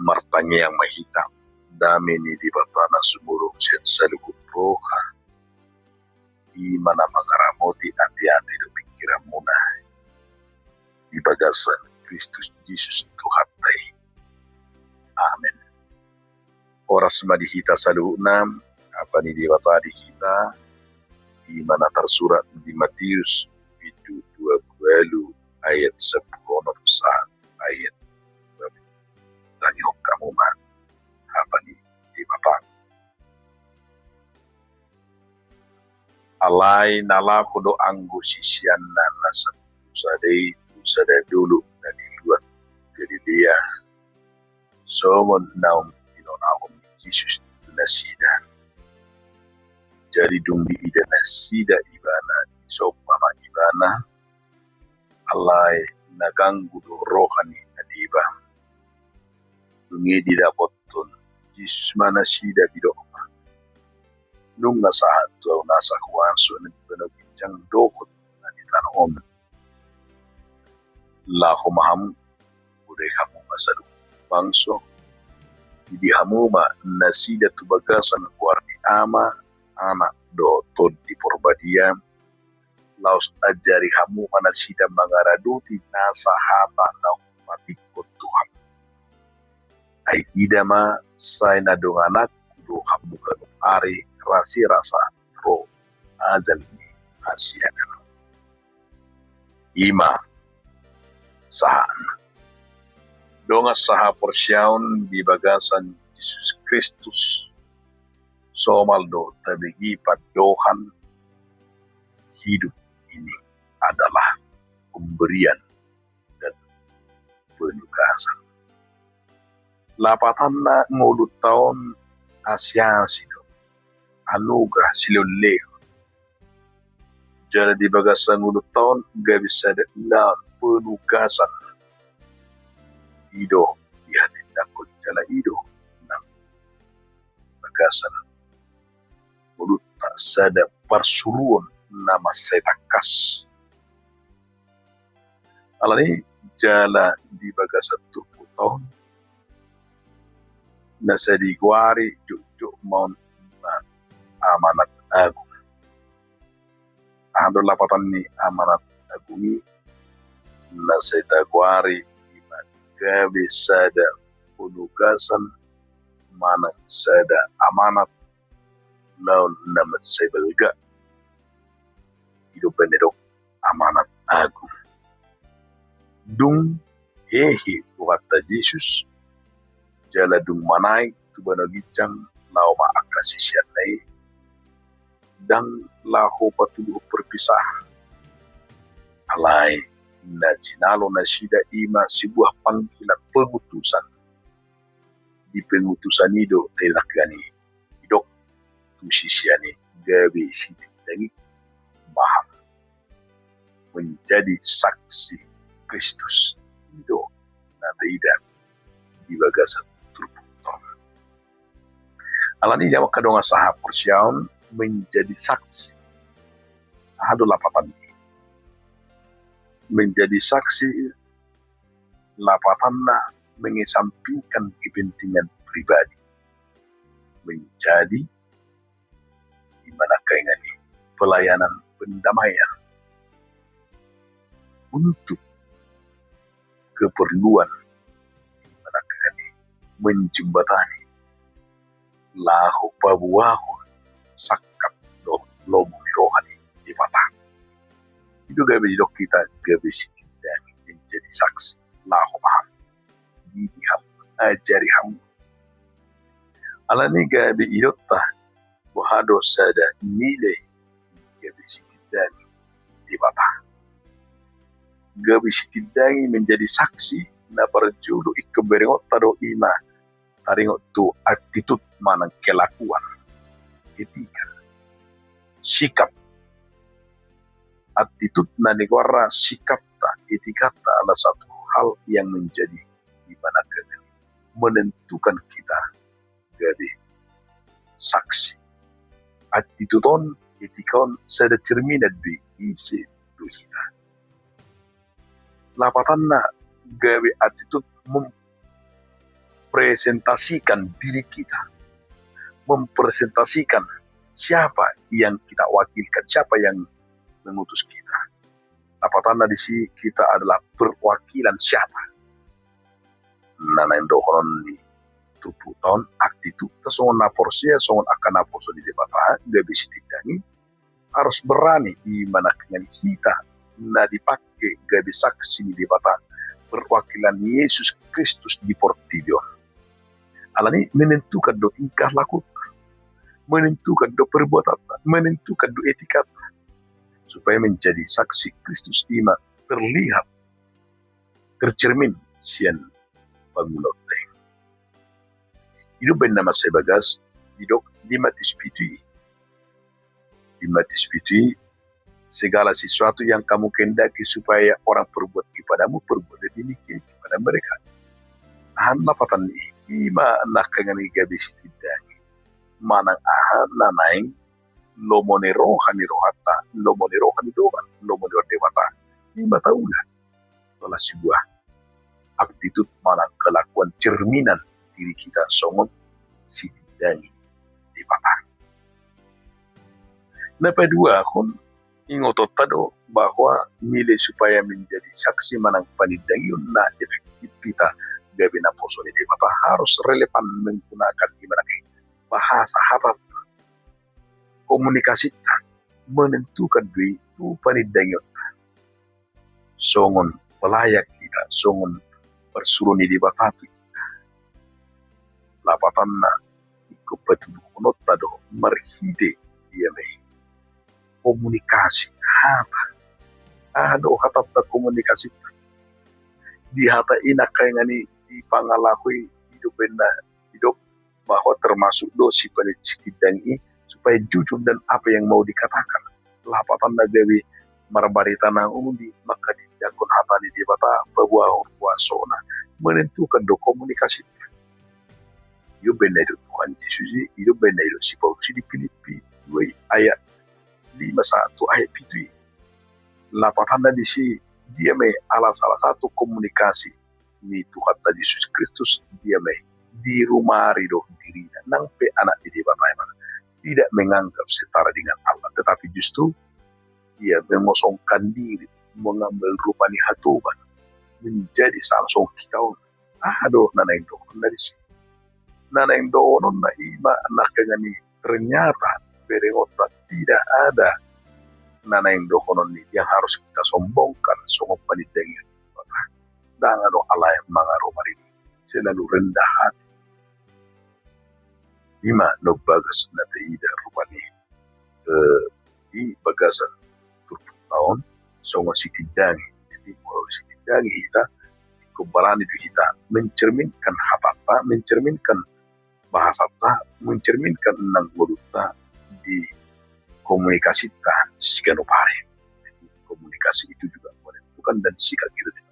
martanya yang mahita damini di batana sumurung sen saluku roha di mana mengaramoti hati-hati do pikiran muna di bagasan Kristus Yesus Tuhan tai. Amin. Oras madihita salunam apa ni di bata di kita di mana tersurat di Matius itu 20 ayat 10 saat ayat tanya kamu mah apa ni di bata alai nala kodo anggo sisian nana sadai dulu dari luar Galilea somon naum naum Yesus nasida jadi dumbi ida nasida ibana sopama ibana alai naganggu do rohani adiba dungi didapotun Yesus mana sida bidokma nunga sahat tu nasa kuansu nagpano bincang dokot na nitanom lahu maham uday kamu masalu bangso di hamuma nasida tu bagasan kuarti ama anak do tod di porbadia laus ajari hamu manasida mangaraduti nasa hata na matikot Tuhan ay idama say na donganak do hamu kanong ari rasi rasa ro ajal ni asiakan ima sahan donga saha porsyaun di bagasan Yesus Kristus somaldo tabigi padohan hidup ini adalah pemberian dan penugasan. Lapatan na ngulut tahun Asia sino anugerah silon leo. Jadi di bagasan ngulut tahun gak bisa ada penugasan ido di hati takut jala ido nang bagasan mulut tak sada persuruan nama setakas alani jala di bagasan tubuh tahun nasa diguari juk maun amanat agung ahadul lapatan ni amanat agungi nasa diguari gabi sada penugasan mana sada amanat laun nama sebelga hidup pendedok amanat agung dung hehi wata Yesus jala dung manai tu banagicang lau maakasisian nai dan lahu patuluh perpisahan alai na jinalo na sida ima sebuah panggilan pengutusan di pengutusan itu telak gani idok tu sisiani gabi siti lagi mahal menjadi saksi Kristus itu na tidak di bagasan turbuton alani jawa kadonga sahab persyaun menjadi saksi ahadu lapatan menjadi saksi lapatanna mengesampingkan kepentingan pribadi menjadi di mana kaingani pelayanan pendamaian untuk keperluan di mana kaingani menjembatani lahu pabuahu sakap lomu rohani di patah itu gabi dok kita gabi kita menjadi saksi lahu maham di ham ajari ham alani gabi idotta wahado sada nilai gabi kita di mata gabi kita menjadi saksi na perjudu ikeberingot tado ima taringot tu attitude manang kelakuan etika sikap attitude na negara sikap ta etikata adalah satu hal yang menjadi di mana menentukan kita jadi saksi attitudon etikon sada cerminan di isi kita lapatan na gawe attitude mempresentasikan diri kita, mempresentasikan siapa yang kita wakilkan, siapa yang mengutus kita. Napatanda di sini kita adalah perwakilan siapa. Nana indo konon ni 30 tahun aktitu tasongon na porsia songon akan na porso di debata gabi sitidani harus berani di mana dengan kita na dipakai gabi saksi di debata perwakilan Yesus Kristus di Portidion. Alani menentukan do tingkah laku, menentukan do perbuatan, menentukan do etikat supaya menjadi saksi Kristus ima terlihat tercermin sian pagulot. Hidup bernama saya bagas hidup dimati spiritual segala sesuatu yang kamu kendaki supaya orang perbuat kepadamu, perbuat demikian kepada mereka. Hanna patan ima nak ngani gabi sitidang manang ahan nanaing lomonero hanirohata lomonero hanidogan lomonero dewata ima taulah adalah sebuah attitude manang kelakuan cerminan diri kita songon sitidangi di mata. Nah, kedua kun ingotot tado bahwa nilai supaya menjadi saksi manang panidangi na efektif kita gabi na poso di mata harus relevan menggunakan gimana bahasa hatat komunikasi menentukan dui tu panidangi songon pelayak kita songon persuruni di batatu kita lapatan na ikut betul kunot tado merhide dia mei komunikasi hata ado hatat komunikasi di hata ina kaya ngani di pangalakui hidup benda hidup bahwa termasuk dosi pada cikidang ini supaya jujur dan apa yang mau dikatakan lapatan nagawi marbari tanah undi maka dijakon hata di bata bahwa puasona menentukan do komunikasi hidup benda itu Tuhan Yesus hidup benda itu si Paulus di Filipi 2 ayat 51 ayat 7 lapatan di si dia me ala salah satu komunikasi ni Tuhan Yesus Kristus dia me di rumah ridho dirinya nang pe anak di bata tidak menganggap setara dengan Allah tetapi justru dia mengosongkan diri mengambil rupani hatuban menjadi sangsong kita aduh nanaing doon dari si nanaing doon na ima anak ngani ternyata berengota tidak ada nanaing doon ni yang harus kita sombongkan songong panitengin dan ano Allah yang mengaromari selalu rendah hati lima no bagas na taida rupani di bagasan tahun songo sitidangi jadi kalau sitidangi kita kebarani itu kita mencerminkan hatata mencerminkan bahasata mencerminkan nang waduta di komunikasi ta sikano pare jadi komunikasi itu juga menentukan dan sikap kita juga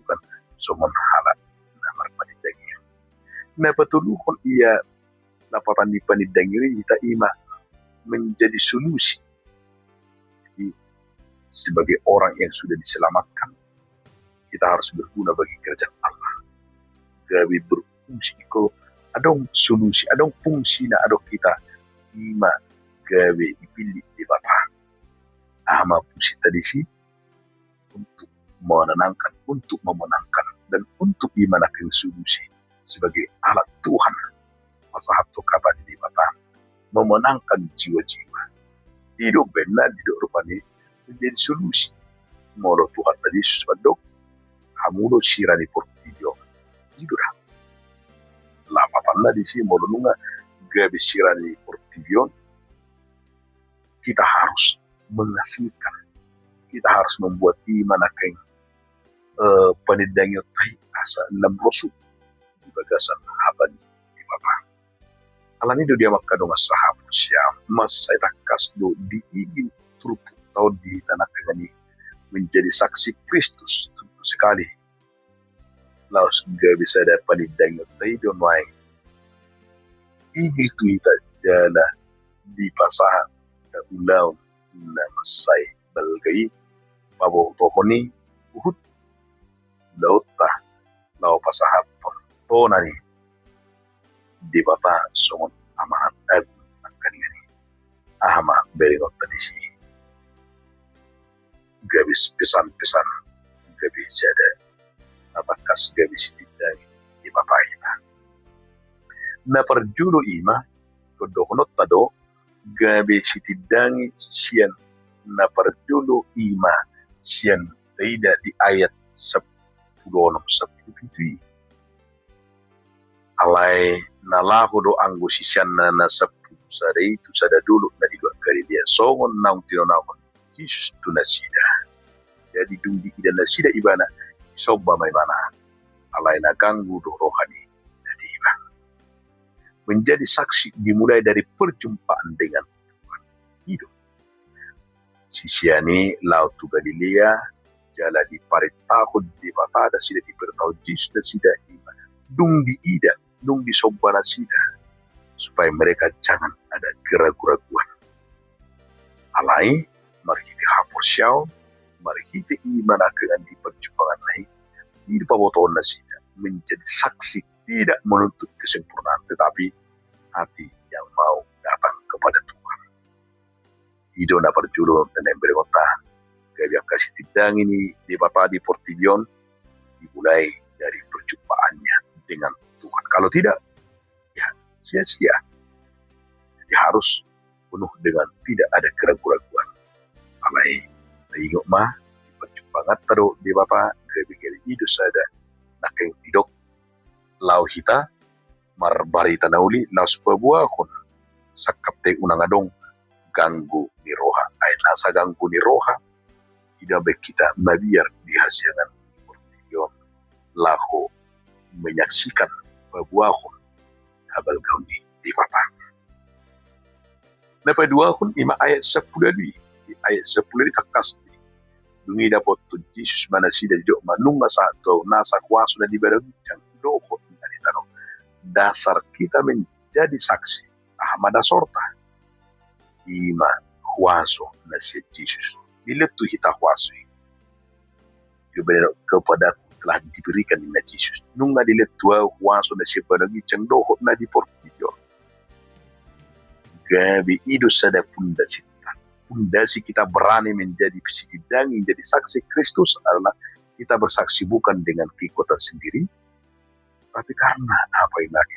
bukan somon halat namar panidangi nah petulukon ia dapatan di panidangi kita ima menjadi solusi jadi sebagai orang yang sudah diselamatkan kita harus berguna bagi kerajaan Allah gawi berfungsi ko adong solusi adong fungsi na adong kita ima gawi dipilih di bata ama fungsi tadi sih untuk menenangkan untuk memenangkan dan untuk dimanakan solusi sebagai alat Tuhan masalah kata di bata memenangkan jiwa-jiwa hidup benar hidup rupanya menjadi solusi molo Tuhan tadi suspadok hamulo sirani portidio jidura lapatan di sini molo nunga gabi sirani portidio kita harus menghasilkan kita harus membuat iman akeng panidangyo tai asa lamrosu di bagasan hatan di bapa alani do dia makadong sahabu siam mas saya takas do diigil trupu atau di tanah kegani menjadi saksi Kristus tentu sekali laos gak bisa ada panidangyo tai do noai igil tuita jala di pasahan ta ulaw na masay balgay pabo tohoni uhut laut ta lao pasahat ton tonani di bata songon amanat agung akan ini ahama beringot tadi si gabis pesan-pesan gabis ada atakas gabis tidak di bata kita na perjulu ima kodohnot tado gabis tidang sian na perjulu ima sian tidak di ayat 10:10 alai nalahu do anggo sisian na sepuluh sare itu sada dulu na di dua kali dia songon naung tino naun Yesus tu nasida jadi dung di ida nasida ibana soba mai mana alai na ganggu do rohani jadi iba menjadi saksi dimulai dari perjumpaan dengan Tuhan hidup sisiani laut tu Galilea jala di paritahud di batada sida di pertau Yesus dan sida iba dung di ida dung di soba nasida supaya mereka jangan ada keraguan-keraguan. Alai, marhiti hapus syau, marhiti iman akan di perjumpaan lain, di pabotoon nasida menjadi saksi tidak menuntut kesempurnaan, tetapi hati yang mau datang kepada Tuhan. Hidup na perjulu dan yang berkota, gaya kasih tidang ini di Bapak di Portibion, dimulai dari perjumpaannya dengan Tuhan. Kalau tidak, sia-sia. Jadi harus penuh dengan tidak ada keraguan-keraguan. Alai, ingat mah perjumpaan taruh di Bapa gaya hidup sada nakeng hidok lau hita marbari tanauli lau sepabuahon sakapte unang adong ganggu ni roha. Ay nasa ganggu ni roha tidak baik kita mabiar di hasiangan portion lahu menyaksikan pabuahon habal gauni di Bapa. Napa dua kun ima ayat 10 di ayat 10 takas di dungi dapat tu Yesus mana sida jok manunga satu nasa kuasa dan diberbincang dohot dari tanah dasar kita menjadi saksi ahmada sorta ima kuasa nasi Yesus diletu kita kuasa kepada telah diberikan di Yesus. Nunga dilihat dua kuasa nasi badagi cengdohot na di portijo. Gabi idu sada pundasi kita. Pundasi kita berani menjadi pisikidangi, menjadi saksi Kristus adalah kita bersaksi bukan dengan kekuatan sendiri, tapi karena apa yang lagi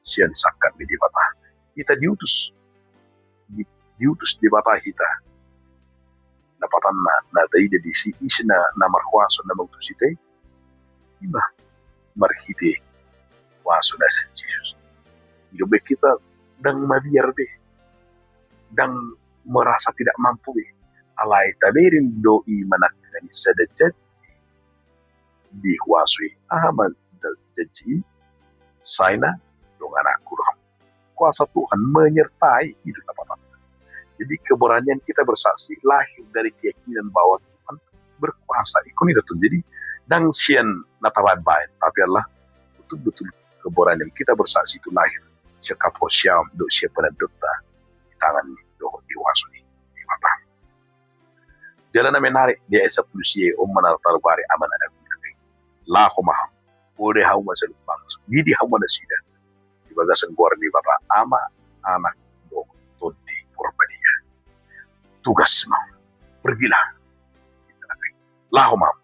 sian sakat di bata. Kita diutus di bata kita. Napatan na tadi jadi si isna namar kuasa na mengutus itu. Iba marhite waso na sa Jesus. Hidup kita dang mabiar be, dang merasa tidak mampu be. Alai tabirin doi manakani sada janji di wasui aman janji saina dong anakku roh. Kuasa Tuhan menyertai hidup apa. Jadi keberanian kita bersaksi lahir dari keyakinan bahwa Tuhan berkuasa. Ikut itu jadi dan sian nataban baik, tapi Allah betul-betul keberanian kita bersaksi itu lahir. Sekapor syam do siapa nak dokta di tangan do diwasuni di mata. Jalan menarik dia esa polisi mana tarbari amanah nak. La khomah, ode hau masal bangsa. Di hau mana sida. Di bagasan gor di bata ama anak do todi purbania. Tugas mau pergilah. La khomah.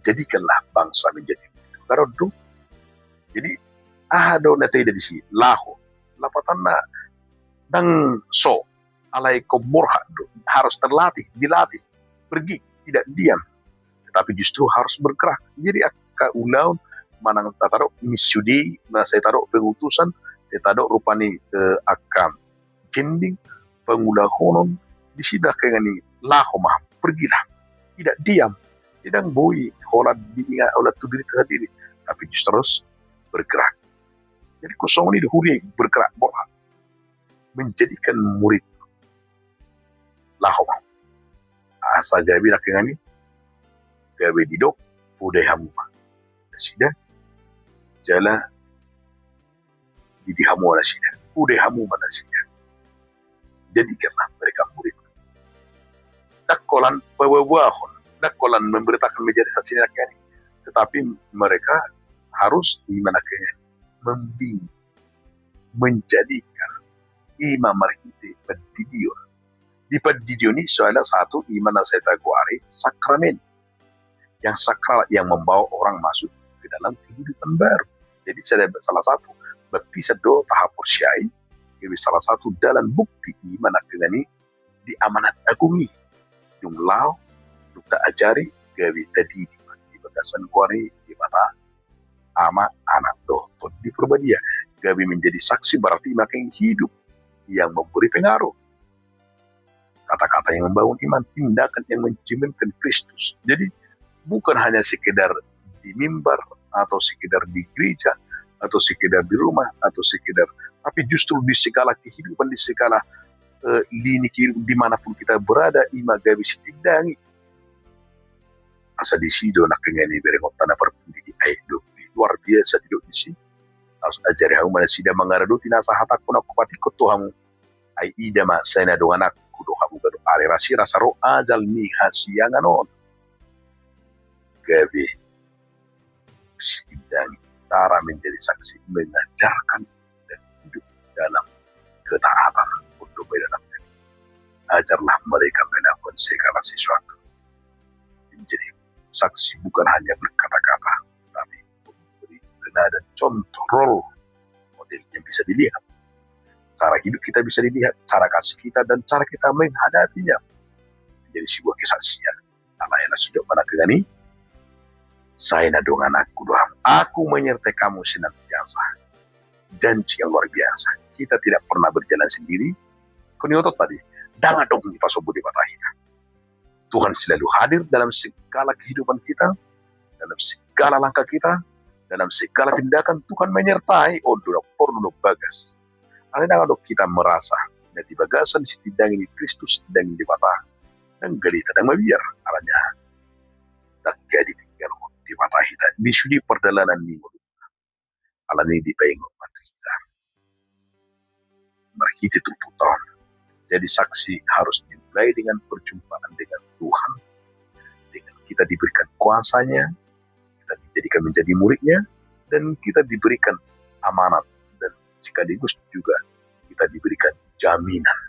Jadikanlah bangsa menjadi karena itu. Jadi ada nanti dari sini lahu lapatanna dan so alai komorha harus dilatih pergi tidak diam tetapi justru harus bergerak. Jadi akka ulau manang taruh misudi nah saya taruh pengutusan saya taruh rupani akka jending pengulahonon di sini kayak ni lahu mah pergilah tidak diam. Tidak boi holat diingat oleh tu diri sendiri, tapi justru terus bergerak. Jadi kosong ini dihuri bergerak bola menjadikan murid lahoma. Asa gabi nak ngani gabi didok pudai hamu. Sida jala di hamu ala sida. Pudai hamu mana sida. Jadikanlah mereka murid. Dakolan pawawahon. Dakolan memberitakan menjadi saksi nakani, tetapi mereka harus dimanakannya membimbing menjadikan ima marhite padidion. Di padidion ini salah satu ima na saya taguari sakramen yang sakral yang membawa orang masuk ke dalam kehidupan baru. Jadi salah satu baptisa do tahap persyai, jadi salah satu dalam bukti iman akengani di amanat agungi yung lao dukta ajari gawi tadi di bagasan kuari di mata ama anak do di perbadia gawi menjadi saksi berarti makin hidup yang memberi pengaruh, kata-kata yang membangun iman, tindakan yang mencerminkan Kristus. Jadi bukan hanya sekedar di mimbar atau sekedar di gereja atau sekedar di rumah atau sekedar, tapi justru di segala kehidupan, di segala lini kehidupan dimanapun kita berada, ima gawi sitindangi asa di sido nak ngani berengot tanah perpundi di aiduk luar biasa di sini. Harus ajari hau mana sida mangaradu tina sahatak pun aku pati kutuhamu ai ida ma sana do anak kudu hamu gadu ale rasi rasa ro ajal ni hasianganon gawe sidang cara menjadi saksi mengajarkan dan hidup dalam ketaatan untuk dalam ajarlah mereka melakukan segala sesuatu menjadi saksi bukan hanya berkata-kata tapi memberi dan contoh role model yang bisa dilihat, cara hidup kita bisa dilihat, cara kasih kita dan cara kita menghadapinya menjadi sebuah kesaksian. Allah yang sudah menakani saya nadong anakku doa, aku menyertai kamu senantiasa. Janji yang luar biasa. Kita tidak pernah berjalan sendiri. Kuniotot tadi, dangan dong di pasobu di batahita. Tuhan selalu hadir dalam segala kehidupan kita, dalam segala langkah kita, dalam segala tindakan Tuhan menyertai. Oh, porno bagas. Alena dok kita merasa dan di bagasan si tidang ini Kristus tidang ini di batah dan galita dan mabiar alanya tak jadi tinggal di batah kita bisudi perdalanan minggu alani di pengung mati kita merhiti terputar. Jadi saksi harus dimulai dengan perjumpaan dengan Tuhan, dengan kita diberikan kuasanya, kita dijadikan menjadi muridnya, dan kita diberikan amanat, dan sekaligus juga kita diberikan jaminan.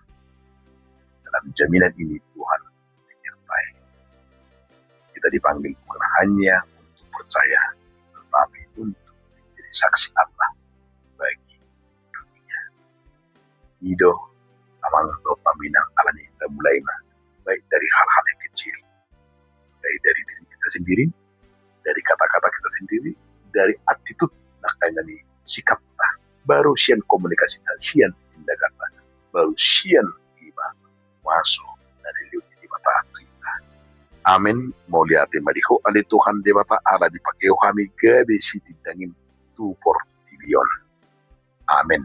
Dalam jaminan ini Tuhan menyertai. Kita dipanggil bukan hanya untuk percaya, tetapi untuk menjadi saksi Allah bagi dunia. Ido amang dota minang alani kita mulai baik dari hal-hal yang kecil, baik dari diri kita sendiri, dari kata-kata kita sendiri, dari attitude nakangani sikap kita, baru sian komunikasi dan sian tindak kata, baru sian iba masuk dari liut di mata kita. Amin. Mau lihat madiho ali Tuhan debata ala dipakai kami gabe siti dangin tu por tibion. Amin.